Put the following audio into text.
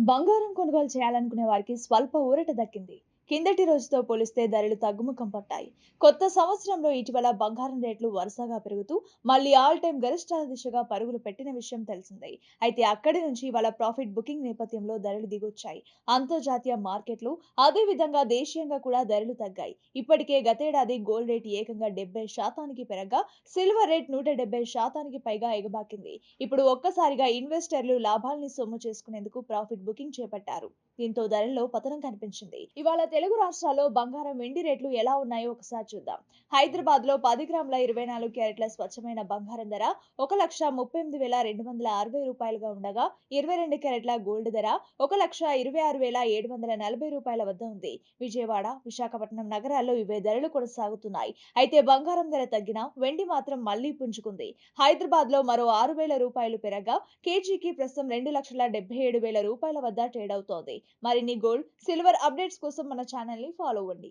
బంగారం కొనుగోలు చేయాలనుకునే వారికి స్వల్ప ఊరట దక్కింది. కిందటి రోజుతో పోలిస్తే ధరలు తగ్గుముఖం పట్టాయి. కొత్త సంవత్సరంలో ఇటీవల బంగారం రేట్లు వరుసగా పెరుగుతూ మళ్ళీ ఆల్ టైమ్ గరిష్టాల దిశగా పరుగులు పెట్టిన విషయం తెలిసిందే. అయితే అక్కడి నుంచి ఇవాళ ప్రాఫిట్ బుకింగ్ నేపథ్యంలో ధరలు దిగొచ్చాయి. అంతర్జాతీయ మార్కెట్లు అదే విధంగా దేశీయంగా కూడా ధరలు తగ్గాయి. ఇప్పటికే గతేడాది గోల్డ్ రేట్ ఏకంగా 70% పెరగగా సిల్వర్ రేట్ 170% పైగా ఎగబాకింది. ఇప్పుడు ఒక్కసారిగా ఇన్వెస్టర్లు లాభాల్ని సొమ్ము చేసుకునేందుకు ప్రాఫిట్ బుకింగ్ చేపట్టారు. దీంతో ధరల్లో పతనం కనిపించింది. ఇవాళ తెలుగు రాష్ట్రాల్లో బంగారం వెండి రేట్లు ఎలా ఉన్నాయో ఒకసారి చూద్దాం. హైదరాబాద్ లో 10 గ్రాముల 24 క్యారెట్ల స్వచ్ఛమైన బంగారం ధర 1,38,260 రూపాయలుగా ఉండగా 22 క్యారెట్ల గోల్డ్ ధర 1,26,740 రూపాయల వద్ద ఉంది. విజయవాడ, విశాఖపట్నం నగరాల్లో ఇవే ధరలు కొనసాగుతున్నాయి. అయితే బంగారం ధర తగ్గినా వెండి మాత్రం మళ్లీ పుంజుకుంది. హైదరాబాద్ లో మరో 6,000 రూపాయలు పెరగగా కేజీకి ప్రస్తుతం 2,77,000 రూపాయల వద్ద ట్రేడ్ అవుతోంది. మరిన్ని గోల్డ్, సిల్వర్ అప్డేట్స్ కోసం మన ఛానల్ ని ఫాలో అవ్వండి.